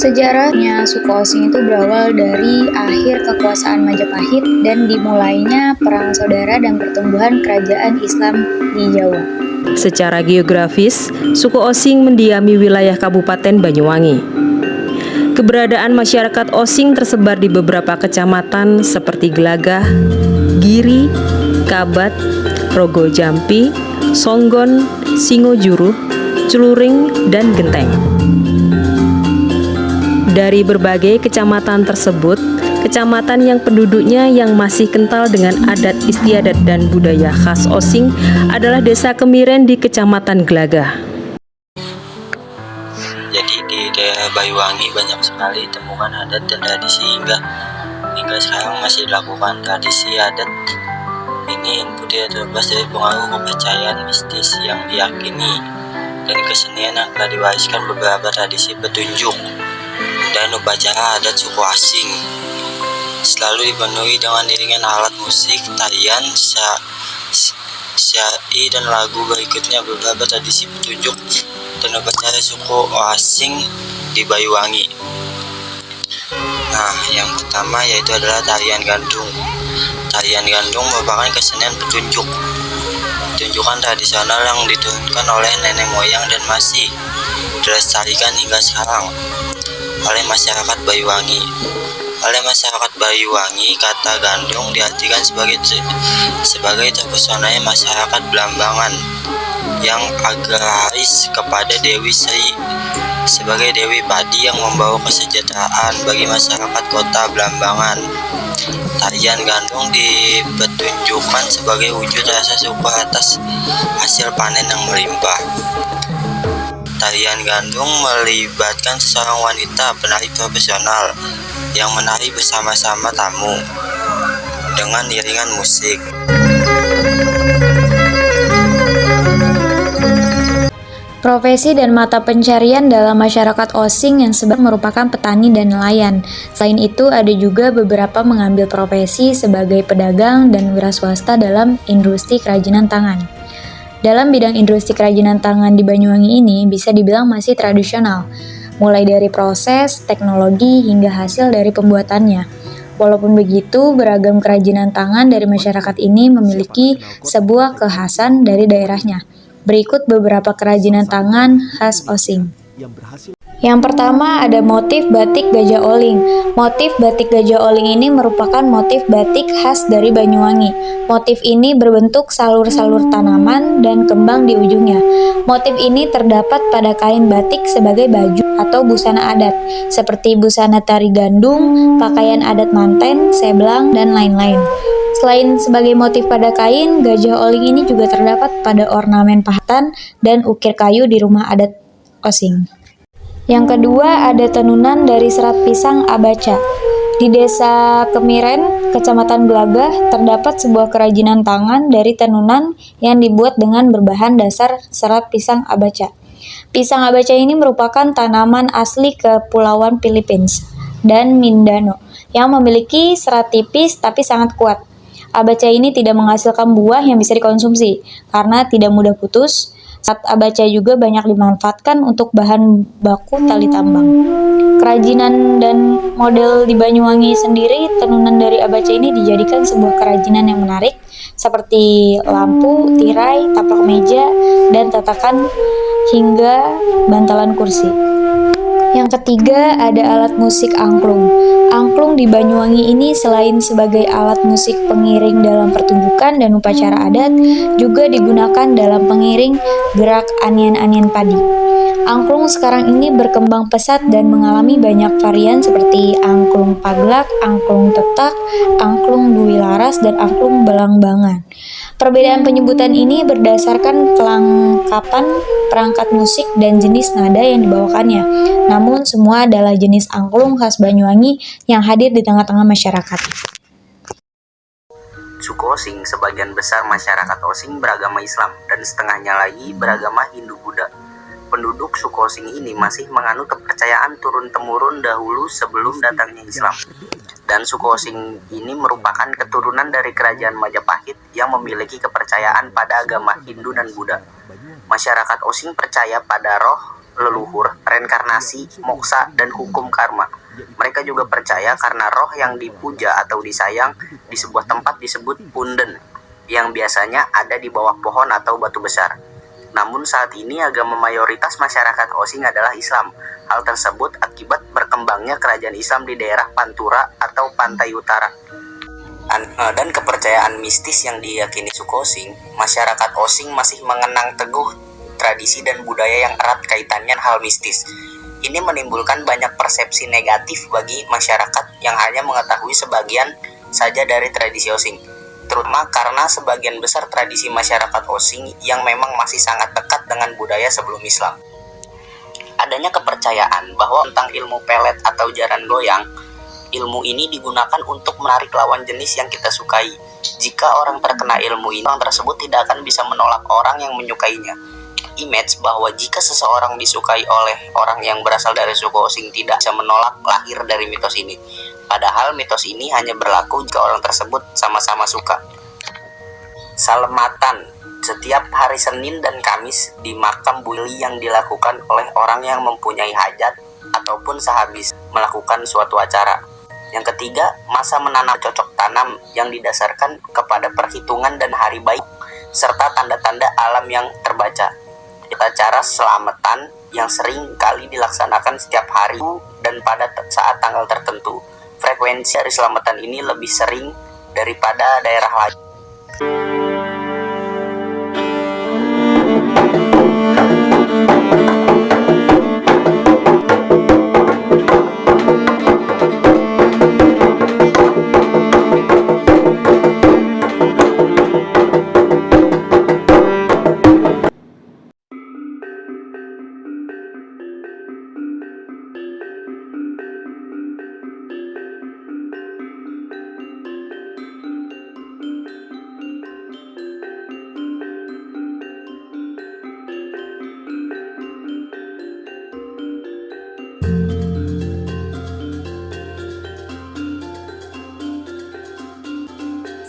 Sejarahnya suku Osing itu berawal dari akhir kekuasaan Majapahit dan dimulainya perang saudara dan pertumbuhan kerajaan Islam di Jawa. Secara geografis, suku Osing mendiami wilayah Kabupaten Banyuwangi. Keberadaan masyarakat Osing tersebar di beberapa kecamatan seperti Gelagah, Giri, Kabat, Rogo Jampi, Songgon, Singojuruh, Celuring, dan Genteng. Dari berbagai kecamatan tersebut, kecamatan yang penduduknya yang masih kental dengan adat istiadat dan budaya khas Osing adalah Desa Kemiren di Kecamatan Gelagah. Jadi di daerah Banyuwangi banyak sekali temukan adat dan tradisi hingga sekarang masih dilakukan. Tradisi adat ini input tidak terlepas dari pengaruh kepercayaan mistis yang diyakini dan kesenian yang telah diwariskan beberapa tradisi petunjuk dan upacara adat suku Osing. Selalu dipenuhi dengan iringan alat musik, tarian, syai dan lagu. Berikutnya beberapa tradisi petunjuk dan upacara suku Osing di Banyuwangi. Nah, yang pertama yaitu adalah tarian gandrung. Tarian gandrung merupakan kesenian pertunjukan tradisional yang diturunkan oleh nenek moyang dan masih dilestarikan hingga sekarang oleh masyarakat Banyuwangi. Oleh masyarakat Banyuwangi, kata gandrung diartikan sebagai terpesonanya masyarakat Blambangan yang agraris kepada Dewi Sri sebagai Dewi Padi yang membawa kesejahteraan bagi masyarakat kota Blambangan. Tarian gandrung dipertunjukkan sebagai wujud rasa syukur atas hasil panen yang melimpah. Tarian gandrung melibatkan seorang wanita penari profesional yang menari bersama-sama tamu dengan iringan musik. Profesi dan mata pencarian dalam masyarakat Osing yang sebenarnya merupakan petani dan nelayan. Selain itu, ada juga beberapa mengambil profesi sebagai pedagang dan wira swasta dalam industri kerajinan tangan. Dalam bidang industri kerajinan tangan di Banyuwangi ini bisa dibilang masih tradisional, mulai dari proses, teknologi, hingga hasil dari pembuatannya. Walaupun begitu, beragam kerajinan tangan dari masyarakat ini memiliki sebuah kekhasan dari daerahnya. Berikut beberapa kerajinan tangan khas Osing. Yang pertama ada motif batik gajah oling. Motif batik gajah oling ini merupakan motif batik khas dari Banyuwangi. Motif ini berbentuk salur-salur tanaman dan kembang di ujungnya. Motif ini terdapat pada kain batik sebagai baju atau busana adat, seperti busana tari gandung, pakaian adat manten, seblang, dan lain-lain. Selain sebagai motif pada kain, gajah oling ini juga terdapat pada ornamen pahatan dan ukir kayu di rumah adat Osing. Yang kedua ada tenunan dari serat pisang abaca. Di Desa Kemiren, Kecamatan Gelagah, terdapat sebuah kerajinan tangan dari tenunan yang dibuat dengan berbahan dasar serat pisang abaca. Pisang abaca ini merupakan tanaman asli Kepulauan Philippines dan Mindanao yang memiliki serat tipis tapi sangat kuat. Abaca ini tidak menghasilkan buah yang bisa dikonsumsi karena tidak mudah putus. Serat abaca juga banyak dimanfaatkan untuk bahan baku tali tambang. Kerajinan dan model di Banyuwangi sendiri, tenunan dari abaca ini dijadikan sebuah kerajinan yang menarik seperti lampu, tirai, taplak meja, dan tatakan hingga bantalan kursi. Yang ketiga ada alat musik angklung. Angklung di Banyuwangi ini selain sebagai alat musik pengiring dalam pertunjukan dan upacara adat, juga digunakan dalam pengiring gerak anian-anian padi. Angklung sekarang ini berkembang pesat dan mengalami banyak varian seperti angklung paglak, angklung tetak, angklung dui laras, dan angklung belangbangan. Perbedaan penyebutan ini berdasarkan kelengkapan perangkat musik dan jenis nada yang dibawakannya. Namun semua adalah jenis angklung khas Banyuwangi yang hadir di tengah-tengah masyarakat. Suku Osing, sebagian besar masyarakat Osing beragama Islam dan setengahnya lagi beragama Hindu-Buddha. Penduduk suku Osing ini masih menganut kepercayaan turun-temurun dahulu sebelum datangnya Islam. Dan suku Osing ini merupakan keturunan dari kerajaan Majapahit yang memiliki kepercayaan pada agama Hindu dan Buddha. Masyarakat Osing percaya pada roh leluhur, reinkarnasi, moksa, dan hukum karma. Mereka juga percaya karena roh yang dipuja atau disayang di sebuah tempat disebut punden, yang biasanya ada di bawah pohon atau batu besar. Namun saat ini agama mayoritas masyarakat Osing adalah Islam. Hal tersebut akibat berkembangnya kerajaan Islam di daerah Pantura atau Pantai Utara. Dan kepercayaan mistis yang diyakini suku Osing, masyarakat Osing masih mengenang teguh tradisi dan budaya yang erat kaitannya hal mistis. Ini menimbulkan banyak persepsi negatif bagi masyarakat yang hanya mengetahui sebagian saja dari tradisi Osing, terutama karena sebagian besar tradisi masyarakat Osing yang memang masih sangat dekat dengan budaya sebelum Islam. Adanya kepercayaan bahwa tentang ilmu pelet atau jaran goyang, ilmu ini digunakan untuk menarik lawan jenis yang kita sukai. Jika orang terkena ilmu ini, orang tersebut tidak akan bisa menolak orang yang menyukainya. Image bahwa jika seseorang disukai oleh orang yang berasal dari suku Osing tidak bisa menolak lahir dari mitos ini. Padahal mitos ini hanya berlaku jika orang tersebut sama-sama suka. Salematan setiap hari Senin dan Kamis di makam Buli yang dilakukan oleh orang yang mempunyai hajat ataupun sehabis melakukan suatu acara. Yang ketiga, masa menanam cocok tanam yang didasarkan kepada perhitungan dan hari baik serta tanda-tanda alam yang terbaca. Cara selamatan yang sering kali dilaksanakan setiap hari dan pada saat tanggal tertentu. Frekuensi dari selamatan ini lebih sering daripada daerah lain.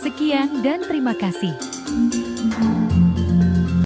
Sekian dan terima kasih.